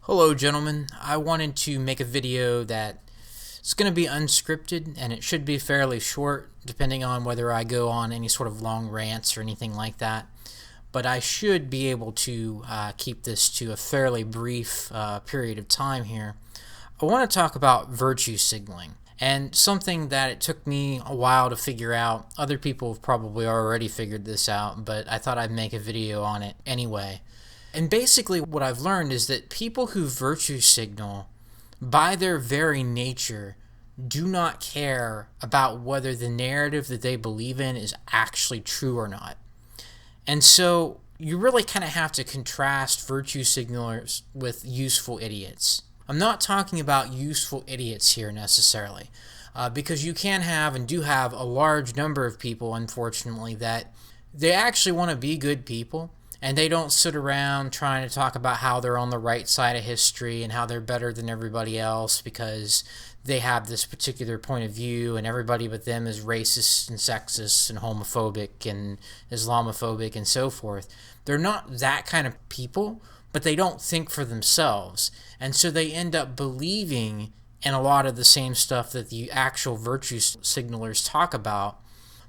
Hello gentlemen, I wanted to make a video that it's going to be unscripted and it should be fairly short depending on whether I go on any sort of long rants or anything like that. But I should be able to keep this to a fairly brief period of time here. I want to talk about virtue signaling and something that it took me a while to figure out. Other people have probably already figured this out, but I thought I'd make a video on it anyway. And basically what I've learned is that people who virtue signal, by their very nature, do not care about whether the narrative that they believe in is actually true or not. And so you really kind of have to contrast virtue signalers with useful idiots. I'm not talking about useful idiots here necessarily, because you can have and do have a large number of people, unfortunately, that they actually want to be good people. And they don't sit around trying to talk about how they're on the right side of history and how they're better than everybody else because they have this particular point of view and everybody but them is racist and sexist and homophobic and Islamophobic and so forth. They're not that kind of people, but they don't think for themselves. And so they end up believing in a lot of the same stuff that the actual virtue signalers talk about,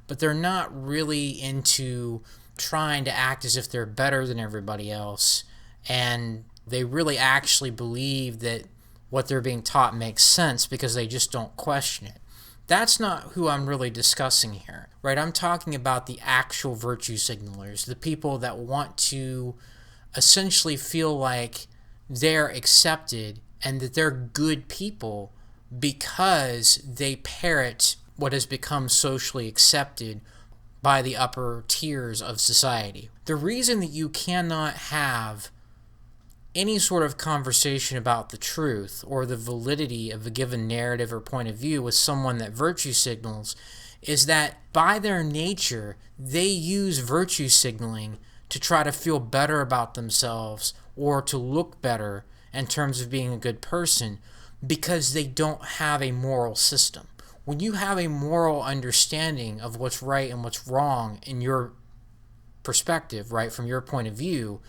but they're not really into trying to act as if they're better than everybody else, and they really actually believe that what they're being taught makes sense because they just don't question it. That's not who I'm really discussing here, right? I'm talking about the actual virtue signalers, the people that want to essentially feel like they're accepted and that they're good people because they parrot what has become socially accepted by the upper tiers of society. The reason that you cannot have any sort of conversation about the truth or the validity of a given narrative or point of view with someone that virtue signals is that by their nature, they use virtue signaling to try to feel better about themselves or to look better in terms of being a good person because they don't have a moral system. When you have a moral understanding of what's right and what's wrong in your perspective, right, from your point of view,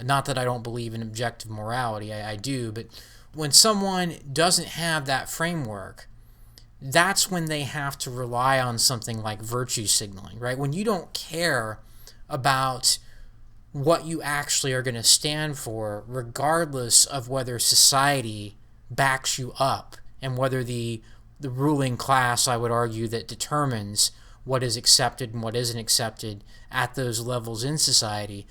not that I don't believe in objective morality, I do, but when someone doesn't have that framework, that's when they have to rely on something like virtue signaling, right? When you don't care about what you actually are going to stand for, regardless of whether society backs you up and whether the ruling class, I would argue, that determines what is accepted and what isn't accepted at those levels in society.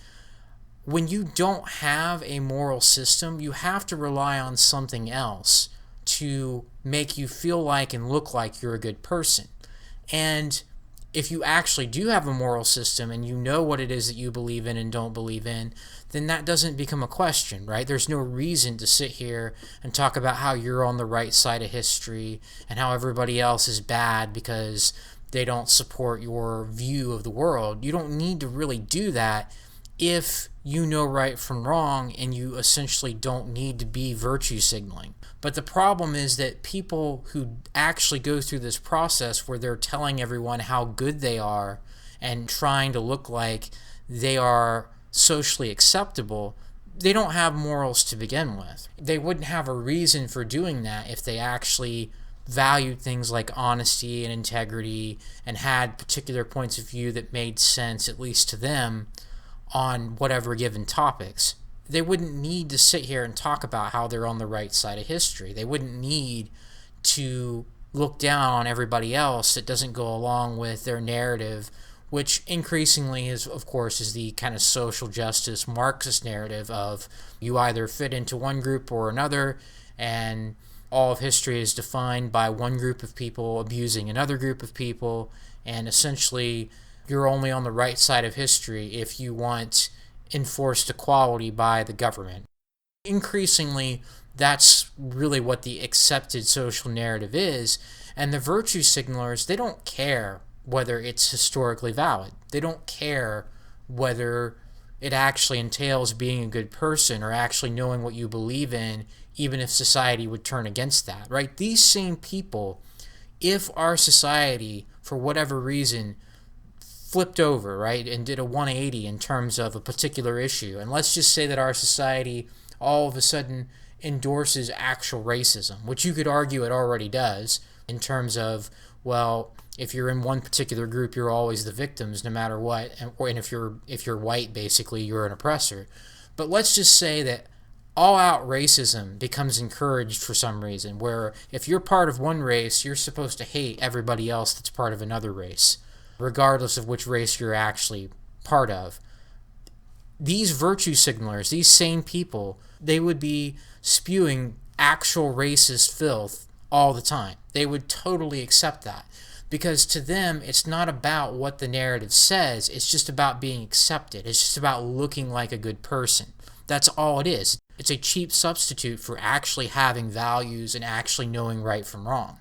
When you don't have a moral system, you have to rely on something else to make you feel like and look like you're a good person. And if you actually do have a moral system and you know what it is that you believe in and don't believe in, then that doesn't become a question, right? There's no reason to sit here and talk about how you're on the right side of history and how everybody else is bad because they don't support your view of the world. You don't need to really do that if you know right from wrong and you essentially don't need to be virtue signaling. But the problem is that people who actually go through this process where they're telling everyone how good they are and trying to look like they are socially acceptable, they don't have morals to begin with. They wouldn't have a reason for doing that if they actually valued things like honesty and integrity and had particular points of view that made sense, at least to them, on whatever given topics. They wouldn't need to sit here and talk about how they're on the right side of history. They wouldn't need to look down on everybody else that doesn't go along with their narrative, which increasingly is, of course, is the kind of social justice Marxist narrative of you either fit into one group or another, and all of history is defined by one group of people abusing another group of people, and essentially you're only on the right side of history if you want enforced equality by the government. Increasingly, that's really what the accepted social narrative is, and the virtue signalers, they don't care whether it's historically valid. They don't care whether it actually entails being a good person or actually knowing what you believe in, even if society would turn against that, right? These same people, if our society, for whatever reason, flipped over, right, and did a 180 in terms of a particular issue. And let's just say that our society all of a sudden endorses actual racism, which you could argue it already does in terms of, well, if you're in one particular group, you're always the victims no matter what, and if you're white, basically you're an oppressor. But let's just say that all-out racism becomes encouraged for some reason, where if you're part of one race, you're supposed to hate everybody else that's part of another race, regardless of which race you're actually part of. These virtue signalers, these same people, they would be spewing actual racist filth all the time. They would totally accept that. Because to them, it's not about what the narrative says, it's just about being accepted. It's just about looking like a good person. That's all it is. It's a cheap substitute for actually having values and actually knowing right from wrong.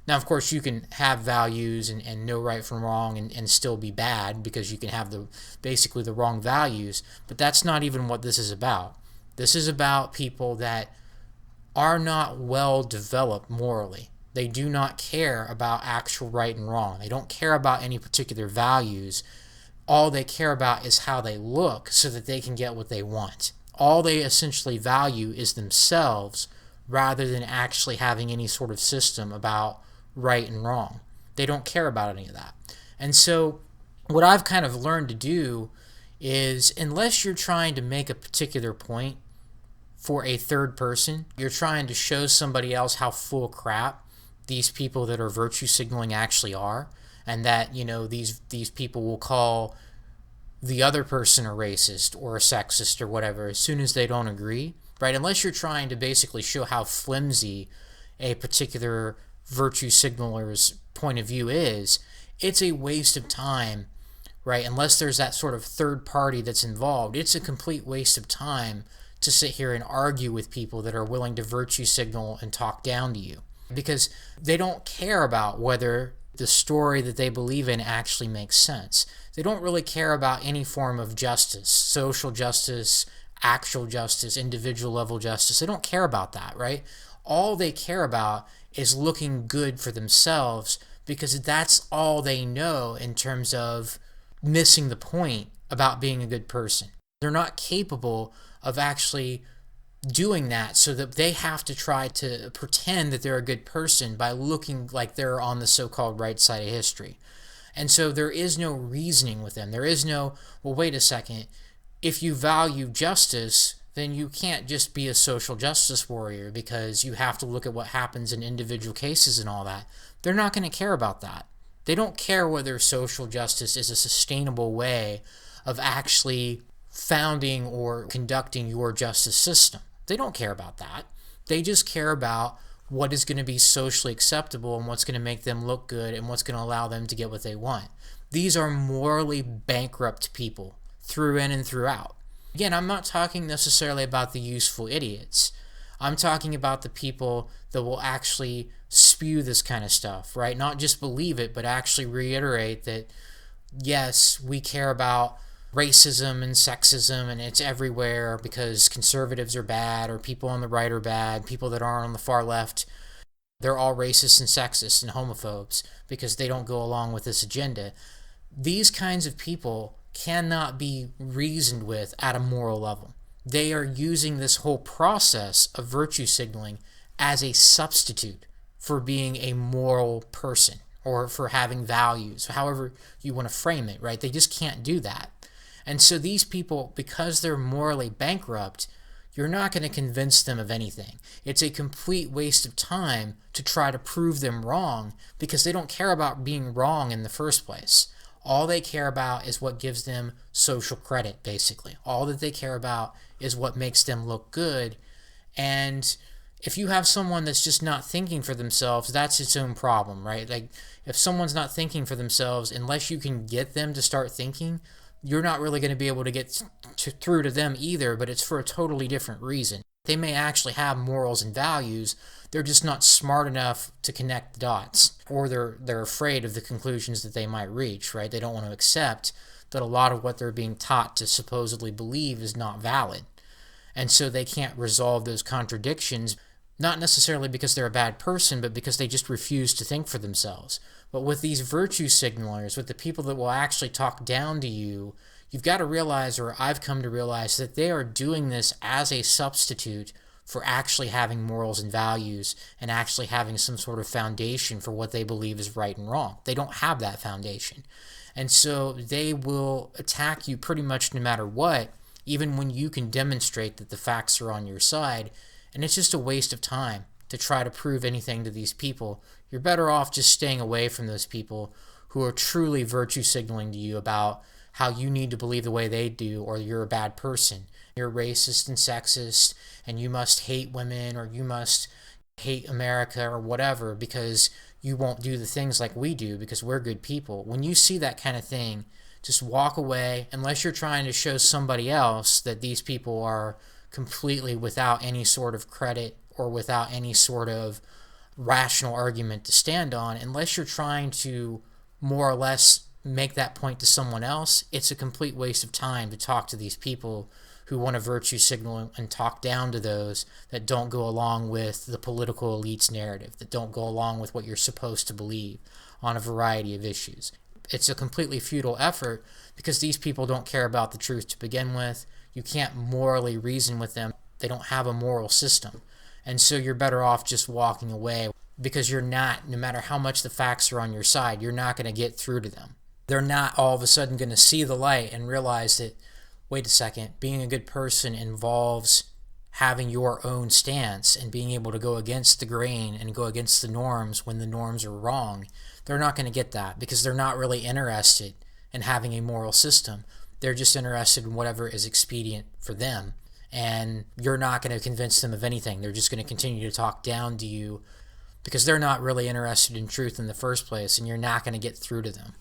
Now, of course, you can have values and know right from wrong and still be bad, because you can have basically the wrong values, but that's not even what this is about. This is about people that are not well developed morally. They do not care about actual right and wrong. They don't care about any particular values. All they care about is how they look so that they can get what they want. All they essentially value is themselves rather than actually having any sort of system about right and wrong. They don't care about any of that. And so what I've kind of learned to do is, unless you're trying to make a particular point for a third person, you're trying to show somebody else how full of crap these people that are virtue signaling actually are, and that, you know, these people will call the other person a racist or a sexist or whatever as soon as they don't agree, right? Unless you're trying to basically show how flimsy a particular virtue signaler's point of view is, it's a waste of time, right? Unless there's that sort of third party that's involved, it's a complete waste of time to sit here and argue with people that are willing to virtue signal and talk down to you, because they don't care about whether the story that they believe in actually makes sense. They don't really care about any form of justice, social justice, actual justice, individual level justice. They don't care about that, right? All they care about is looking good for themselves, because that's all they know in terms of missing the point about being a good person. They're not capable of actually doing that, so that they have to try to pretend that they're a good person by looking like they're on the so-called right side of history. And so there is no reasoning with them. There is no, well, wait a second, if you value justice, then you can't just be a social justice warrior, because you have to look at what happens in individual cases and all that. They're not going to care about that. They don't care whether social justice is a sustainable way of actually founding or conducting your justice system. They don't care about that. They just care about what is going to be socially acceptable and what's going to make them look good and what's going to allow them to get what they want. These are morally bankrupt people through in and throughout. Again, I'm not talking necessarily about the useful idiots. I'm talking about the people that will actually spew this kind of stuff, right? Not just believe it, but actually reiterate that, yes, we care about racism and sexism and it's everywhere because conservatives are bad, or people on the right are bad, people that aren't on the far left, they're all racist and sexist and homophobes because they don't go along with this agenda. These kinds of people cannot be reasoned with at a moral level. They are using this whole process of virtue signaling as a substitute for being a moral person or for having values, however you want to frame it, right? They just can't do that. And so these people, because they're morally bankrupt, you're not going to convince them of anything. It's a complete waste of time to try to prove them wrong, because they don't care about being wrong in the first place. All they care about is what gives them social credit, basically. All that they care about is what makes them look good. And if you have someone that's just not thinking for themselves, that's its own problem, right? Like, if someone's not thinking for themselves, unless you can get them to start thinking, you're not really going to be able to get through to them either, but it's for a totally different reason. They may actually have morals and values, they're just not smart enough to connect the dots, or they're afraid of the conclusions that they might reach, right? They don't want to accept that a lot of what they're being taught to supposedly believe is not valid. And so they can't resolve those contradictions, not necessarily because they're a bad person, but because they just refuse to think for themselves. But with these virtue signalers, with the people that will actually talk down to you, you've got to realize, or I've come to realize, that they are doing this as a substitute for actually having morals and values and actually having some sort of foundation for what they believe is right and wrong. They don't have that foundation. And so they will attack you pretty much no matter what, even when you can demonstrate that the facts are on your side. And it's just a waste of time to try to prove anything to these people. You're better off just staying away from those people who are truly virtue signaling to you about how you need to believe the way they do, or you're a bad person. You're racist and sexist, and you must hate women, or you must hate America, or whatever, because you won't do the things like we do because we're good people. When you see that kind of thing, just walk away, unless you're trying to show somebody else that these people are completely without any sort of credit or without any sort of rational argument to stand on. Unless you're trying to more or less make that point to someone else, it's a complete waste of time to talk to these people who want to virtue signal and talk down to those that don't go along with the political elite's narrative, that don't go along with what you're supposed to believe on a variety of issues. It's a completely futile effort because these people don't care about the truth to begin with. You can't morally reason with them. They don't have a moral system. And so you're better off just walking away, because you're not, no matter how much the facts are on your side, you're not going to get through to them. They're not all of a sudden going to see the light and realize that, wait a second, being a good person involves having your own stance and being able to go against the grain and go against the norms when the norms are wrong. They're not going to get that because they're not really interested in having a moral system. They're just interested in whatever is expedient for them. And you're not going to convince them of anything. They're just going to continue to talk down to you because they're not really interested in truth in the first place, and you're not going to get through to them.